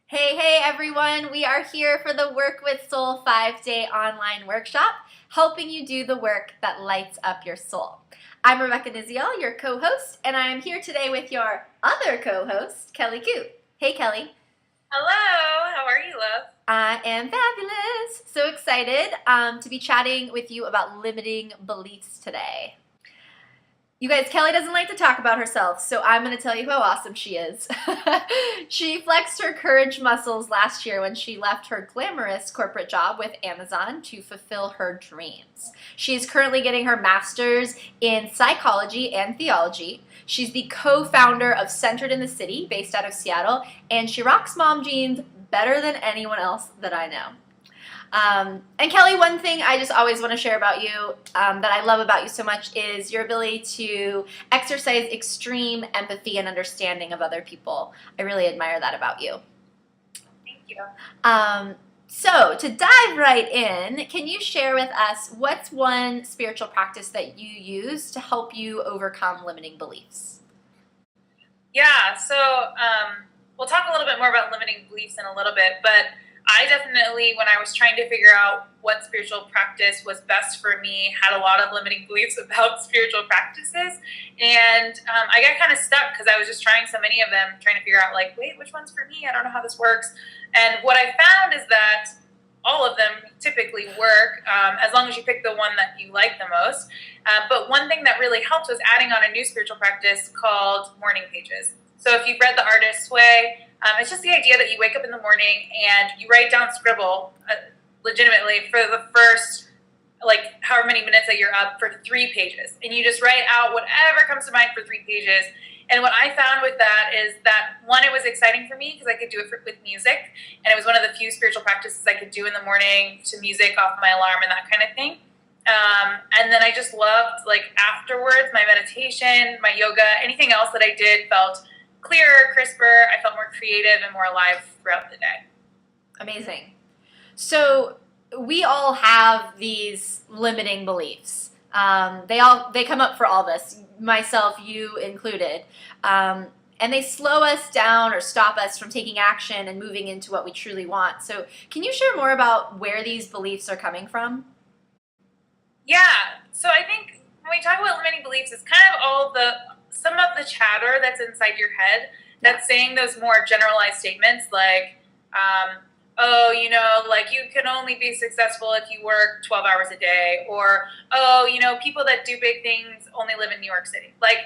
Hey everyone, we are here for the Work with Soul 5-day online workshop, helping you do the work that lights up your soul. I'm Rebecca Niziel, your co-host, and I'm here today with your other co-host, Kellye Kuh. Hey Kellye. Hello, how are you, love? I am fabulous. So excited to be chatting with you about limiting beliefs today. You guys, Kellye doesn't like to talk about herself, so I'm going to tell you how awesome she is. She flexed her courage muscles last year when she left her glamorous corporate job with Amazon to fulfill her dreams. She is currently getting her master's in psychology and theology. She's the co-founder of Centered in the City, based out of Seattle, and she rocks mom jeans better than anyone else that I know. And Kellye, one thing I just always want to share about you that I love about you so much is your ability to exercise extreme empathy and understanding of other people. I really admire that about you. Thank you. So to dive right in, can you share with us what's one spiritual practice that you use to help you overcome limiting beliefs? Yeah, so we'll talk a little bit more about limiting beliefs in a little bit, but I definitely, when I was trying to figure out what spiritual practice was best for me, had a lot of limiting beliefs about spiritual practices. And I got kind of stuck because I was just trying so many of them, trying to figure out, like, wait, which one's for me? I don't know how this works. And what I found is that all of them typically work as long as you pick the one that you like the most. But one thing that really helped was adding on a new spiritual practice called morning pages. So if you've read The Artist's Way, it's just the idea that you wake up in the morning and you write down, scribble, legitimately for the first, like, however many minutes that you're up for 3 pages. And you just write out whatever comes to mind for 3 pages. And what I found with that is that, one, it was exciting for me because I could do it with music. And it was one of the few spiritual practices I could do in the morning to music off my alarm and that kind of thing. And then I just loved, like, afterwards, my meditation, my yoga, anything else that I did felt clearer, crisper. I felt more creative and more alive throughout the day. Amazing. So we all have these limiting beliefs. They come up for all of us, myself, you included. And they slow us down or stop us from taking action and moving into what we truly want. So can you share more about where these beliefs are coming from? Yeah. So I think when we talk about limiting beliefs, it's kind of some of the chatter that's inside your head that's saying those more generalized statements like, oh, you know, like, you can only be successful if you work 12 hours a day, or, oh, you know, people that do big things only live in New York City. Like,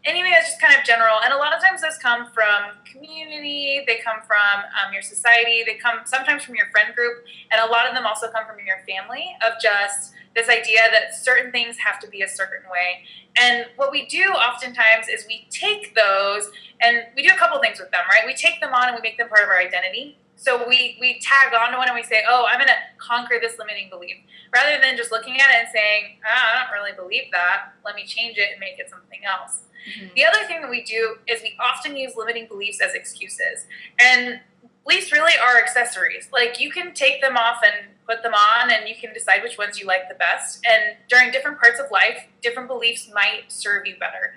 anything that's just kind of general. And a lot of times those come from community, they come from your society, they come sometimes from your friend group, and a lot of them also come from your family, of just this idea that certain things have to be a certain way. And what we do oftentimes is we take those and we do a couple things with them, right? We take them on and we make them part of our identity. So we tag onto one and we say, oh, I'm going to conquer this limiting belief, rather than just looking at it and saying, I don't really believe that. Let me change it and make it something else. Mm-hmm. The other thing that we do is we often use limiting beliefs as excuses. And beliefs really are accessories. Like, you can take them off and put them on, and you can decide which ones you like the best. And during different parts of life, different beliefs might serve you better.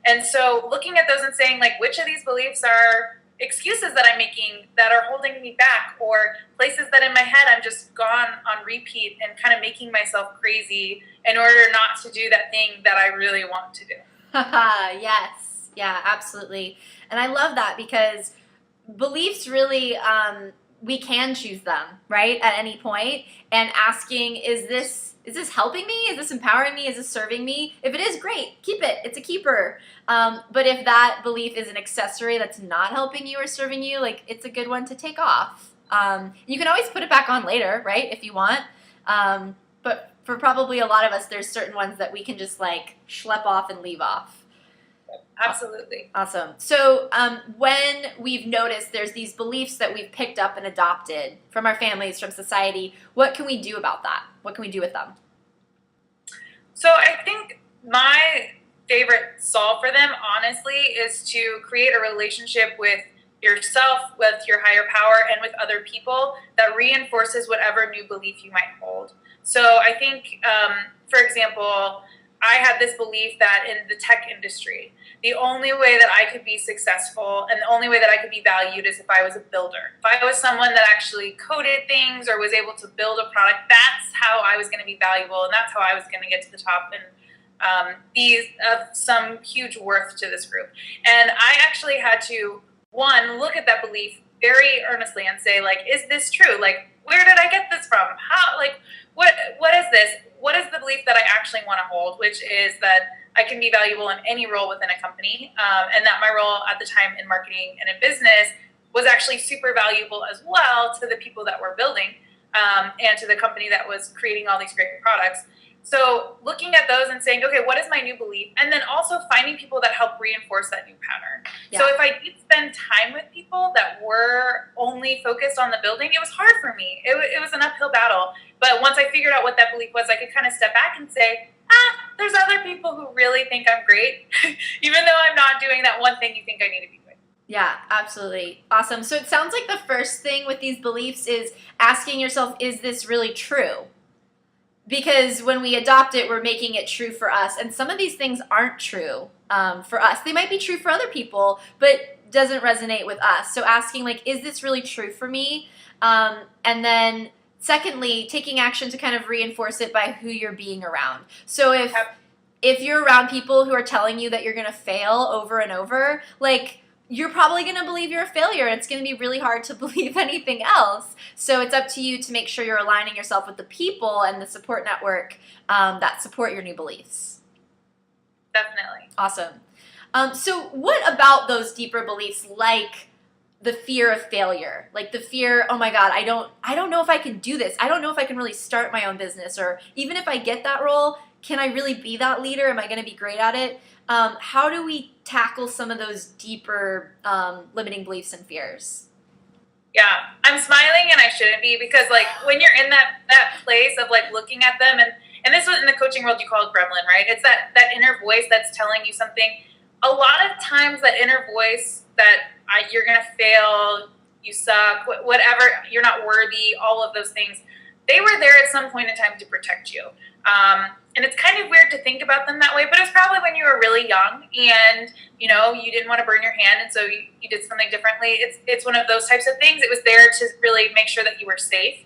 And so looking at those and saying, like, which of these beliefs are excuses that I'm making that are holding me back, or places that in my head I'm just gone on repeat and kind of making myself crazy in order not to do that thing that I really want to do. Yes. Yeah, absolutely. And I love that because beliefs really, we can choose them, right, at any point, and asking, is this helping me? Is this empowering me? Is this serving me? If it is, great, keep it. It's a keeper. But if that belief is an accessory that's not helping you or serving you, like, it's a good one to take off. You can always put it back on later, right, if you want. But for probably a lot of us, there's certain ones that we can just, like, schlep off and leave off. Absolutely. Awesome. So when we've noticed there's these beliefs that we've picked up and adopted from our families, from society, what can we do about that? What can we do with them? So I think my favorite solve for them, honestly, is to create a relationship with yourself, with your higher power, and with other people that reinforces whatever new belief you might hold. So I think, for example, I had this belief that in the tech industry, the only way that I could be successful and the only way that I could be valued is if I was a builder. If I was someone that actually coded things or was able to build a product, that's how I was going to be valuable, and that's how I was going to get to the top and be of some huge worth to this group. And I actually had to, one, look at that belief very earnestly and say, like, is this true? Like, where did I get this from? How, like, what is this? What is the belief that I actually want to hold, which is that I can be valuable in any role within a company, and that my role at the time in marketing and in business was actually super valuable as well to the people that were building, and to the company that was creating all these great products. So looking at those and saying, okay, what is my new belief? And then also finding people that help reinforce that new pattern. Yeah. So if I did spend time with people that were only focused on the building, it was hard for me. It was an uphill battle. But once I figured out what that belief was, I could kind of step back and say, there's other people who really think I'm great, even though I'm not doing that one thing you think I need to be doing. Yeah, absolutely. Awesome. So it sounds like the first thing with these beliefs is asking yourself, is this really true? Because when we adopt it, we're making it true for us. And some of these things aren't true for us. They might be true for other people, but doesn't resonate with us. So asking, like, is this really true for me? And then secondly, taking action to kind of reinforce it by who you're being around. So if you're around people who are telling you that you're going to fail over and over, like, you're probably going to believe you're a failure. It's going to be really hard to believe anything else. So it's up to you to make sure you're aligning yourself with the people and the support network that support your new beliefs. Definitely. Awesome. So what about those deeper beliefs, like the fear of failure, like the fear, oh my God, I don't know if I can do this. I don't know if I can really start my own business, or even if I get that role, can I really be that leader? Am I going to be great at it? How do we tackle some of those deeper limiting beliefs and fears? Yeah, I'm smiling and I shouldn't be, because like when you're in that place of like looking at them, and this was in the coaching world, you call it gremlin, right? It's that inner voice that's telling you something. A lot of times that inner voice that you're going to fail, you suck, whatever, you're not worthy, all of those things, they were there at some point in time to protect you. And it's kind of weird to think about them that way, but it was probably when you were really young and, you know, you didn't want to burn your hand, and so you did something differently. It's one of those types of things. It was there to really make sure that you were safe.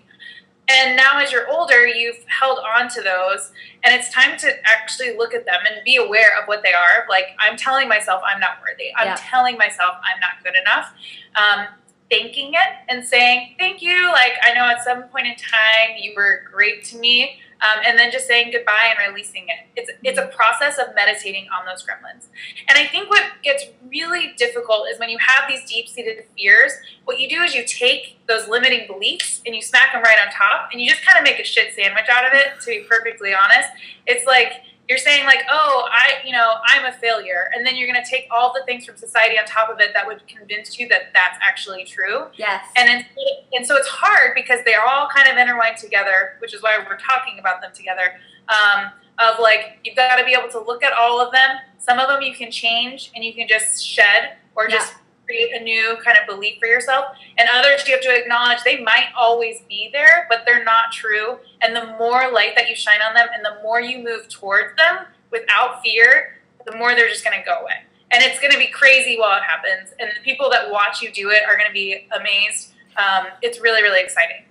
And now as you're older, you've held on to those, and it's time to actually look at them and be aware of what they are. Like, I'm telling myself I'm not worthy. I'm telling myself I'm not good enough. Thanking it and saying, thank you. Like, I know at some point in time you were great to me. And then just saying goodbye and releasing it. It's a process of meditating on those gremlins. And I think what gets really difficult is when you have these deep-seated fears, what you do is you take those limiting beliefs and you smack them right on top, and you just kind of make a shit sandwich out of it, to be perfectly honest. It's like you're saying, like, oh, I'm a failure. And then you're going to take all the things from society on top of it that would convince you that that's actually true. Yes. And so it's hard because they're all kind of intertwined together, which is why we're talking about them together. Of like, you've got to be able to look at all of them. Some of them you can change and you can just shed, or just create a new kind of belief for yourself. And others you have to acknowledge they might always be there, but they're not true. And the more light that you shine on them and the more you move towards them without fear, the more they're just going to go away. And it's going to be crazy while it happens. And the people that watch you do it are going to be amazed. It's really, really exciting.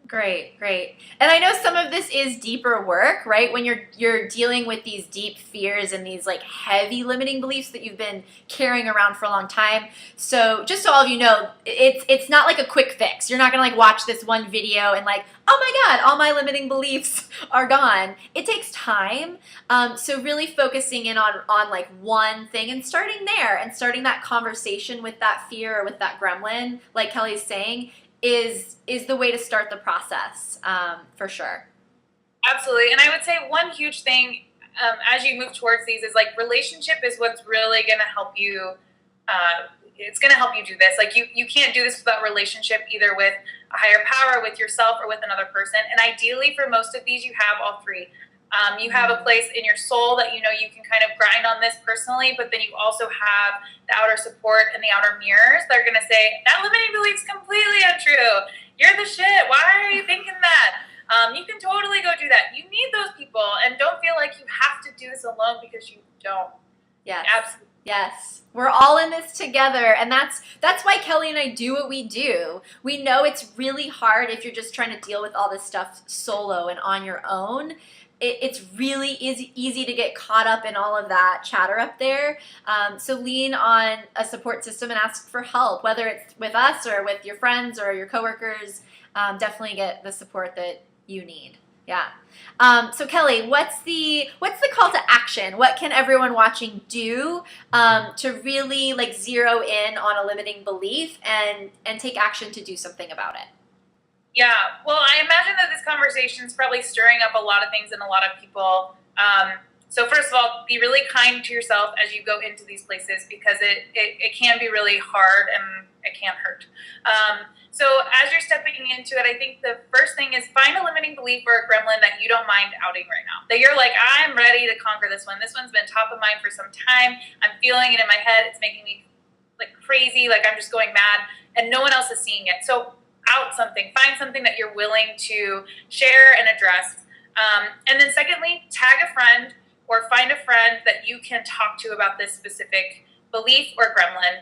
Great. And I know some of this is deeper work, right? When you're dealing with these deep fears and these like heavy limiting beliefs that you've been carrying around for a long time. So just so all of you know, it's not like a quick fix. You're not gonna like watch this one video and like, oh my God, all my limiting beliefs are gone. It takes time. So really focusing in on like one thing and starting there and starting that conversation with that fear or with that gremlin, like Kellye's saying, is the way to start the process, for sure. Absolutely. And I would say one huge thing as you move towards these is like relationship is what's really going to help you. It's going to help you do this. Like you can't do this without relationship, either with a higher power, with yourself, or with another person. And ideally for most of these, you have all three. You have a place in your soul that you know you can kind of grind on this personally, but then you also have the outer support and the outer mirrors that are going to say, that limiting belief's completely untrue. You're the shit. Why are you thinking that? You can totally go do that. You need those people, and don't feel like you have to do this alone, because you don't. Yes. Absolutely. Yes. We're all in this together, and that's why Kellye and I do what we do. We know it's really hard if you're just trying to deal with all this stuff solo and on your own. It's really easy to get caught up in all of that chatter up there. So lean on a support system and ask for help, whether it's with us or with your friends or your coworkers. Definitely get the support that you need. Yeah. So Kellye, what's the call to action? What can everyone watching do to really like zero in on a limiting belief and take action to do something about it? Yeah, well, I imagine that this conversation is probably stirring up a lot of things in a lot of people. So first of all, be really kind to yourself as you go into these places, because it can be really hard and it can hurt. So as you're stepping into it, I think the first thing is find a limiting belief or a gremlin that you don't mind outing right now. That you're like, I'm ready to conquer this one. This one's been top of mind for some time. I'm feeling it in my head. It's making me like crazy, like I'm just going mad, and no one else is seeing it. So out something, find something that you're willing to share and address. And then secondly, tag a friend or find a friend that you can talk to about this specific belief or gremlin.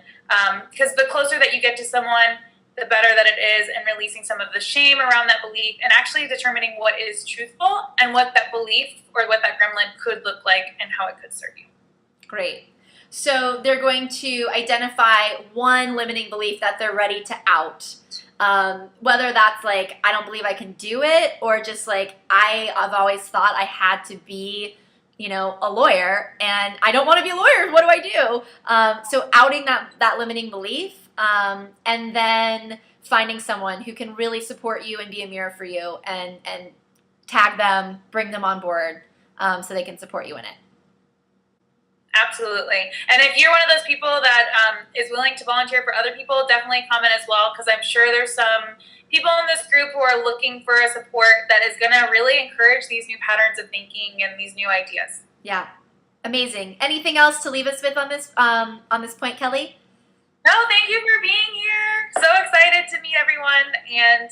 Because the closer that you get to someone, the better that it is, and releasing some of the shame around that belief and actually determining what is truthful and what that belief or what that gremlin could look like and how it could serve you. Great. So they're going to identify one limiting belief that they're ready to out. Whether that's like, I don't believe I can do it, or just like, I've always thought I had to be, a lawyer, and I don't want to be a lawyer. What do I do? So outing that limiting belief, and then finding someone who can really support you and be a mirror for you, and tag them, bring them on board, so they can support you in it. Absolutely. And if you're one of those people that is willing to volunteer for other people, definitely comment as well, because I'm sure there's some people in this group who are looking for a support that is going to really encourage these new patterns of thinking and these new ideas. Yeah. Amazing. Anything else to leave us with on this point, Kellye? No, thank you for being here. So excited to meet everyone. And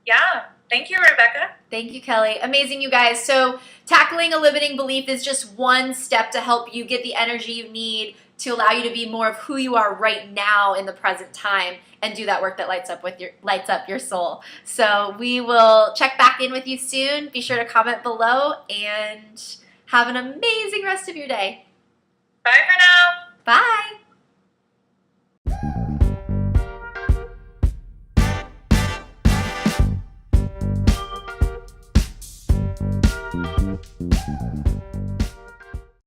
yeah, thank you, Rebecca. Thank you, Kellye. Amazing, you guys. So tackling a limiting belief is just one step to help you get the energy you need to allow you to be more of who you are right now in the present time and do that work that lights up your soul. So we will check back in with you soon. Be sure to comment below and have an amazing rest of your day. Bye for now. Bye.